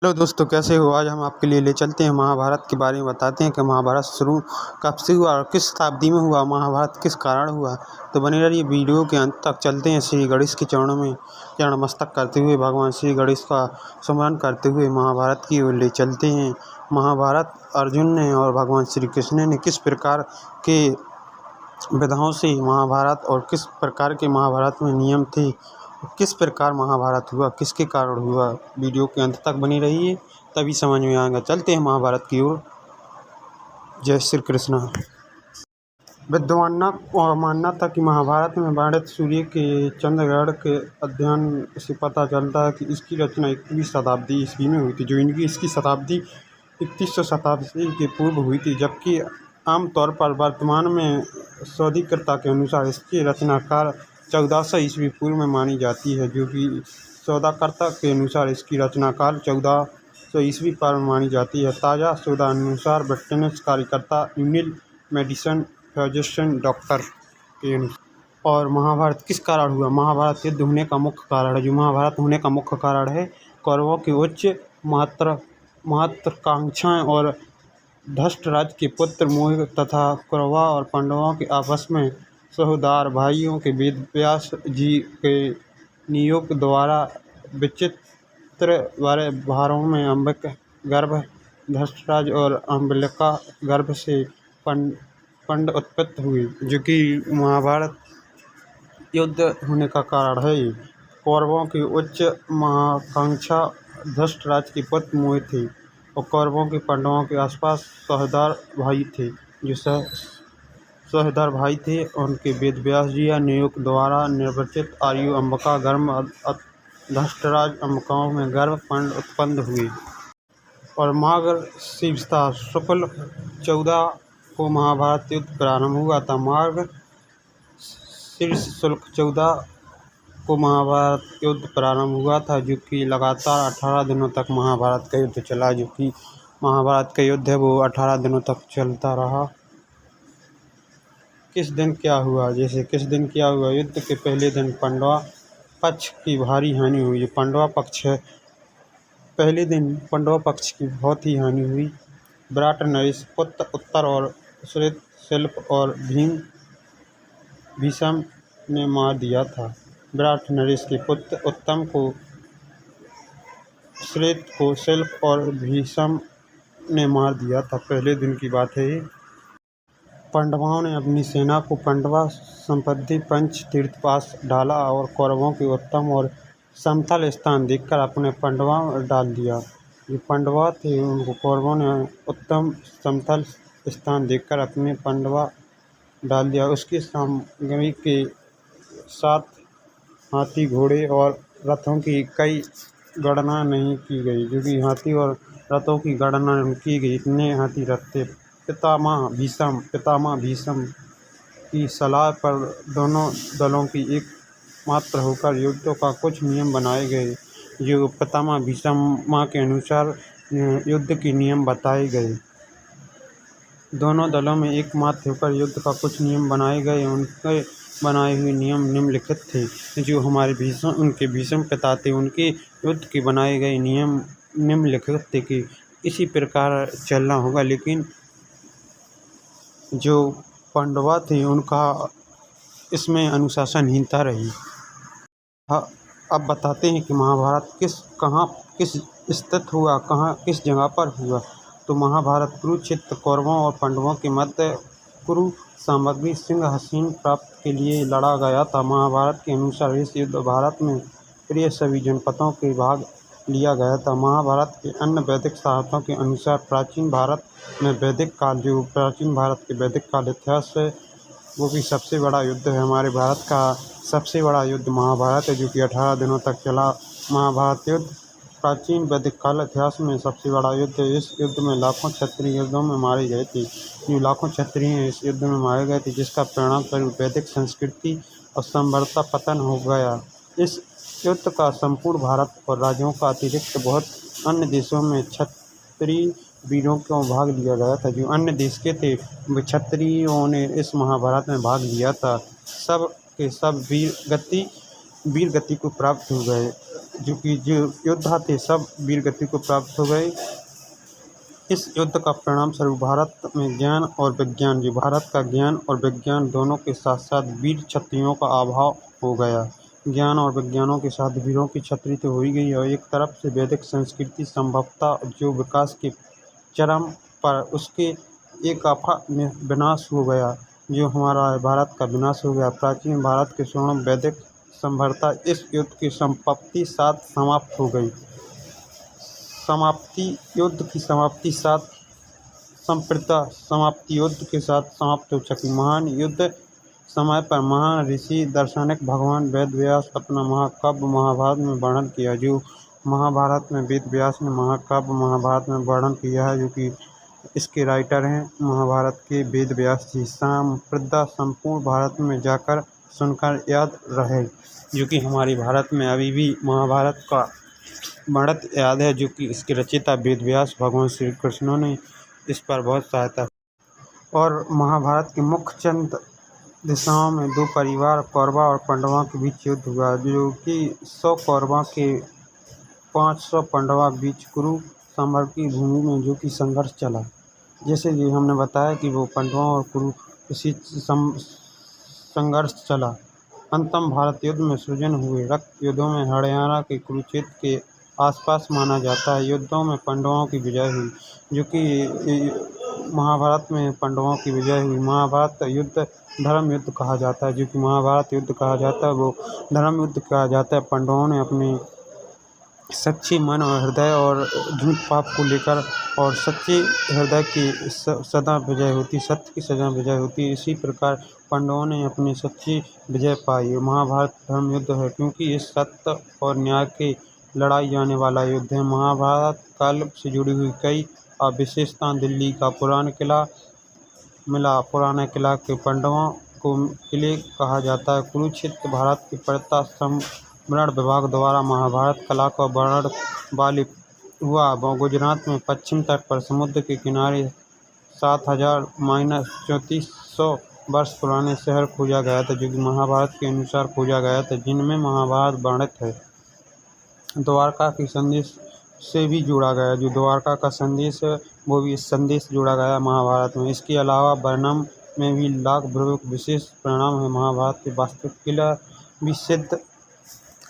Hello दोस्तों, कैसे हो। आज हम आपके लिए ले चलते हैं महाभारत के बारे में, बताते हैं कि महाभारत शुरू कब से हुआ और किस शताब्दी में हुआ, महाभारत किस कारण हुआ। तो बने रहिए वीडियो के अंत तक। चलते हैं श्री गणेश के चरणों में चरण मस्तक करते हुए, भगवान श्री गणेश का स्मरण करते हुए महाभारत की ओर ले चलते हैं। महाभारत अर्जुन ने और भगवान श्री कृष्ण ने किस प्रकार के विधाओं से महाभारत और किस प्रकार के महाभारत में नियम थे, किस प्रकार महाभारत हुआ, किसके कारण हुआ। वीडियो के अंत तक बनी रहिए, तभी समझ में आएगा। चलते हैं महाभारत की ओर। जय श्री कृष्ण। विद्वानों का मानना था कि महाभारत में वर्णित सूर्य के चंद्रग्रहण के अध्ययन से पता चलता है कि इसकी रचना 21वीं शताब्दी ईस्वी में हुई थी। इसकी शताब्दी 3100 शताब्दी के पूर्व हुई थी, जबकि आमतौर पर वर्तमान में शोधकर्ता के अनुसार इसकी रचनाकाल 1400 ईस्वी पूर्व में मानी जाती है, जो कि शोधकर्ता के अनुसार इसकी रचनाकाल 1400 ईस्वी पूर्व में मानी जाती है। ताज़ा शोधानुसार ब्रिटिश कार्यकर्ता यूनिल मेडिसन फिजिशियन डॉक्टर के अनुसार। और महाभारत किस कारण हुआ। महाभारत युद्ध होने का मुख्य कारण है। जो महाभारत होने का मुख्य कारण है, कौरवों की उच्च महत्वाकांक्षाएं और धृतराष्ट्र के पुत्र मोह तथा कौरवों और पांडवों के आपस में सहोदर भाइयों के वेद व्यास जी के नियोग द्वारा विचित्र व्यवहारों में अंबिका गर्भ धृतराष्ट्र और अंबिका गर्भ से पंड उत्पत्ति हुई, जो कि महाभारत युद्ध होने का कारण है। कौरवों की उच्च महाकांक्षा धृतराष्ट्र के पुत्र मोह थे और कौरवों के पांडवों के आसपास सहोदर भाई थे, जो सहोदर भाई थे। उनके वेद व्यास जी या नियोग द्वारा निर्वचित आयु अंबिका गर्भ धृतराष्ट्र अंबिकाओं में गर्भ पंड उत्पन्न हुए। और माघ शीर्षता शुक्ल 14 को महाभारत युद्ध प्रारंभ हुआ था। माघ शीर्ष शुल्क 14 को महाभारत युद्ध प्रारंभ हुआ था, जो कि लगातार 18 दिनों तक महाभारत का युद्ध चला। जो कि महाभारत का युद्ध है वो 18 दिनों तक चलता रहा। किस दिन क्या हुआ। किस दिन क्या हुआ। युद्ध के पहले दिन पांडवा पक्ष की भारी हानि हुई। पांडवा पक्ष है, पहले दिन पांडवा पक्ष की बहुत ही हानि हुई। विराट नरेश पुत्र उत्तर और श्वेत शिल्प और भीष्म ने मार दिया था। विराट नरेश के पुत्र उत्तम को श्वेत को शिल्प और भीष्म ने मार दिया था। पहले दिन की बात है। पांडवों ने अपनी सेना को पांडवा संपत्ति पंच तीर्थ पास डाला और कौरवों के उत्तम और समतल स्थान देखकर अपने पांडवा डाल दिया। जो पांडवा थे उनको कौरवों ने उत्तम समतल स्थान देखकर अपने पांडवा डाल दिया। उसकी सामग्री के साथ हाथी घोड़े और रथों की कई गणना नहीं की गई, जो कि हाथी और रथों की गणना नहीं की गई। इतने हाथी रथ थे। पितामह भीष्म की सलाह पर दोनों दलों की एक मात्र होकर युद्धों का कुछ नियम बनाए गए। जो पितामह भीष्म के अनुसार युद्ध के नियम बताए गए। दोनों दलों में एकमात्र होकर युद्ध का कुछ नियम बनाए गए। उनके बनाए हुए नियम निम्नलिखित थे। जो हमारे उनके भीष्म पिता थे, उनके युद्ध के बनाए गए नियम निम्नलिखित थे कि इसी प्रकार चलना होगा। लेकिन जो पांडवा थे उनका इसमें अनुशासनहीनता रही। हाँ, अब बताते हैं कि महाभारत किस स्थित हुआ, किस जगह पर हुआ। तो महाभारत कुरुक्षेत्र कौरवों और पांडवों के मध्य कुरु सामग्री सिंहासन प्राप्त के लिए लड़ा गया था। महाभारत के अनुसार इस युद्ध भारत में प्रिय सभी जनपदों के भाग लिया गया था। महाभारत के अन्य वैदिक साहित्यों के अनुसार प्राचीन भारत के वैदिक काल इतिहास है, वो भी सबसे बड़ा युद्ध है। हमारे भारत का सबसे बड़ा युद्ध महाभारत है, जो कि 18 दिनों तक चला। महाभारत युद्ध प्राचीन वैदिक काल इतिहास में सबसे बड़ा युद्ध है। इस युद्ध में लाखों क्षत्रिय युद्धों में मारे गए थे। जो लाखों क्षत्रिय इस युद्ध में मारे गए थे, जिसका परिणाम स्वरूप वैदिक संस्कृति और संभवतः पतन हो गया। इस युद्ध का संपूर्ण भारत और राज्यों का अतिरिक्त बहुत अन्य देशों में क्षत्रिय वीरों को भाग लिया गया था। जो अन्य देश के थे क्षत्रियों ने इस महाभारत में भाग लिया था। सब के सब वीर गति को प्राप्त हो गए। जो योद्धा थे सब वीर गति को प्राप्त हो गए। इस युद्ध का परिणाम स्वरूप भारत में ज्ञान और विज्ञान भारत का ज्ञान और विज्ञान दोनों के साथ साथ वीर क्षत्रियों का अभाव हो गया। ज्ञान और विज्ञानों के साथ वीरों की छत्री तो हो ही गई और एक तरफ से वैदिक संस्कृति संभवतः जो विकास के चरम पर उसके एक आफा में विनाश हो गया, जो हमारा भारत का विनाश हो गया। प्राचीन भारत के स्वर्ण वैदिक संभरता इस युद्ध की संपत्ति साथ समाप्त हो गई। युद्ध की समाप्ति साथ संप्रता समाप्ति युद्ध के साथ समाप्त हो चुकी। महान युद्ध समय पर महान ऋषि दार्शनिक भगवान वेद व्यास अपना महाकाव्य महाभारत में वर्णन किया। जो महाभारत में वेद व्यास ने महाकाव्य महाभारत में वर्णन किया है, जो कि इसके राइटर हैं महाभारत के वेद व्यास जी। संप्रदा संपूर्ण भारत में जाकर सुनकर याद रहे, जो कि हमारे भारत में अभी भी महाभारत का वर्णन याद है, जो कि इसके रचयिता वेद व्यास भगवान श्री कृष्ण ने इस पर बहुत सहायता। और महाभारत के मुख्य चंद दिशाओं में दो परिवार कौरवा और पांडवों के बीच युद्ध हुआ, जो कि 100 कौरवा के 500 पांडवा बीच कुरु समर की भूमि में जो कि संघर्ष चला। जैसे कि हमने बताया कि वो पांडवों और कुरु इसी संघर्ष चला। अंतम भारत युद्ध में सृजन हुए रक्त युद्धों में हरियाणा के कुरुक्षेत्र के आसपास माना जाता है। युद्धों में पांडवों की विजय हुई, जो कि महाभारत में पांडवों की विजय हुई। महाभारत युद्ध धर्म युद्ध कहा जाता है, जो कि महाभारत युद्ध कहा जाता है वो धर्म युद्ध कहा जाता है। पांडवों ने अपने सच्चे मन और हृदय और झूठ पाप को लेकर और सच्चे हृदय की सदा विजय होती, सत्य की सदा विजय होती। इसी प्रकार पांडवों ने अपनी सच्ची विजय पाई। महाभारत धर्म युद्ध है, क्योंकि इस सत्य और न्याय की लड़ाई जाने वाला युद्ध है। महाभारत काल से जुड़ी हुई कई विशेषता। दिल्ली का पुराना किला मिला। पुराने किला के पांडवों को किले कहा जाता है। कुरुक्षेत्र भारत के पर्वतारोहण विभाग द्वारा महाभारत कला का वर्णन वाली हुआ। गुजरात में पश्चिम तट पर समुद्र के किनारे 7000-3400 वर्ष पुराने शहर खोजा गया था, जो कि महाभारत के अनुसार खोजा गया था, जिनमें महाभारत वर्णित है। द्वारका के संदेश से भी जोड़ा गया, जो द्वारका का संदेश है वो भी इस संदेश जोड़ा गया महाभारत में। इसके अलावा वर्णन में भी लाख विशेष परिणाम है। महाभारत के वास्तविक किला भी सिद्ध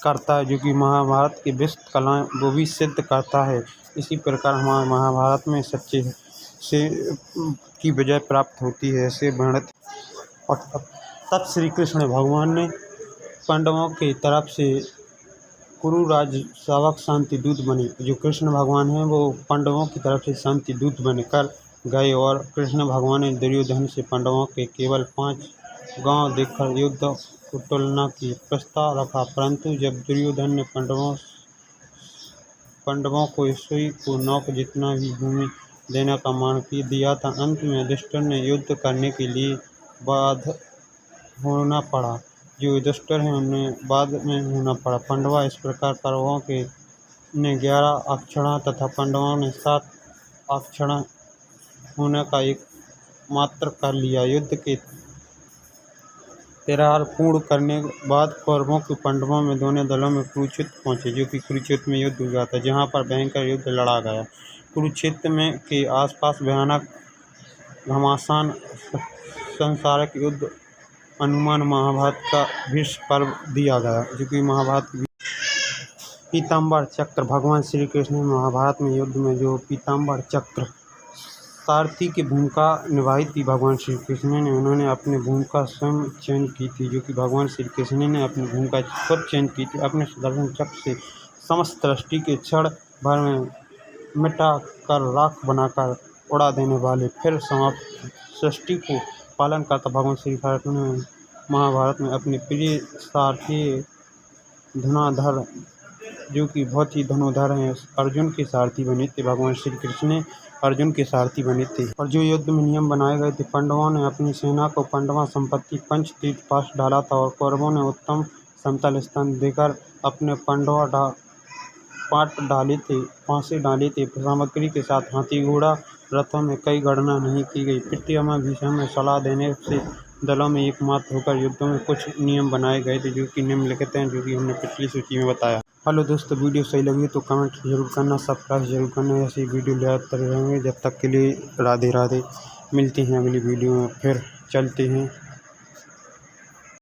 करता है, जो कि महाभारत की विस्तृत कलाएं वो भी सिद्ध करता है। इसी प्रकार हमारे महाभारत में सच्चे से की विजय प्राप्त होती है, ऐसे वर्णित। और तब श्री कृष्ण भगवान ने पांडवों की तरफ से कुरु राज शावक शांति दूत बने। जो कृष्ण भगवान हैं वो पांडवों की तरफ से शांति दूत बनकर गए और कृष्ण भगवान ने दुर्योधन से पांडवों के केवल 5 गांव देखकर युद्ध को तुलना की प्रस्ताव रखा। परंतु जब दुर्योधन ने पांडवों को सुई को 9 जितना भी भूमि देने का मान दिया था, अंत में युधिष्ठिर ने युद्ध करने के लिए बाध्य होना पड़ा। जो युधिष्ठिर हैं उन्हें बाद में होना पड़ा। पांडवा इस प्रकार कौरवों के ने 11 अक्षणा तथा पांडवों ने 7 अक्षणा होने का एक मात्र कर लिया। युद्ध के 13 पूर्ण करने के बाद कौरवों के पांडवों में दोनों दलों में कुरुक्षेत्र पहुंचे, जो कि कुरुक्षेत्र में युद्ध हुआ था, जहां पर भयंकर युद्ध लड़ा गया। कुरुक्षेत्र में के आसपास भयानक घमासान संसारिक युद्ध अनुमान महाभारत का भीष्म पर्व दिया गया, जो कि महाभारत पीताम्बर चक्र भगवान श्री कृष्ण ने महाभारत में युद्ध में जो पीताम्बर चक्र सारथी की भूमिका निभाई थी भगवान श्री कृष्ण ने, उन्होंने अपनी भूमिका स्वयं चयन की थी। जो कि भगवान श्री कृष्ण ने अपनी भूमिका खुद चयन की थी। अपने सुदर्शन चक्र से समस्त सृष्टि के क्षण भर में मिटा कर राख बनाकर उड़ा देने वाले फिर समाप्त सृष्टि को पालन करता भगवान श्री कृष्ण ने महाभारत में अपने प्रिय सारथी धनुर्धर, जो कि बहुत ही धनुर्धर हैं, अर्जुन के सारथी बने थे। भगवान श्री कृष्ण ने अर्जुन के सारथी बने थे। और जो युद्ध में नियम बनाए गए थे, पांडवों ने अपनी सेना को पांडवा संपत्ति पंचतीर्थ पास डाला था और कौरवों ने उत्तम समतल स्थान देकर अपने पांडवा फांसे डाले थे। सामग्री के साथ हाथी घोड़ा रथों में कई गणना नहीं की गई। पितृव्य भीष्म में सलाह देने से दलों में एकमात्र होकर युद्धों में कुछ नियम बनाए गए थे, जो कि निम्नलिखित हैं, जो कि हमने पिछली सूची में बताया। हेलो दोस्तों, वीडियो सही लगी तो कमेंट जरूर करना, सब्सक्राइब जरूर करना। ऐसी वीडियो लाते रहेंगे। जब तक के लिए राधे राधे। मिलते हैं अगली वीडियो में, फिर चलते हैं।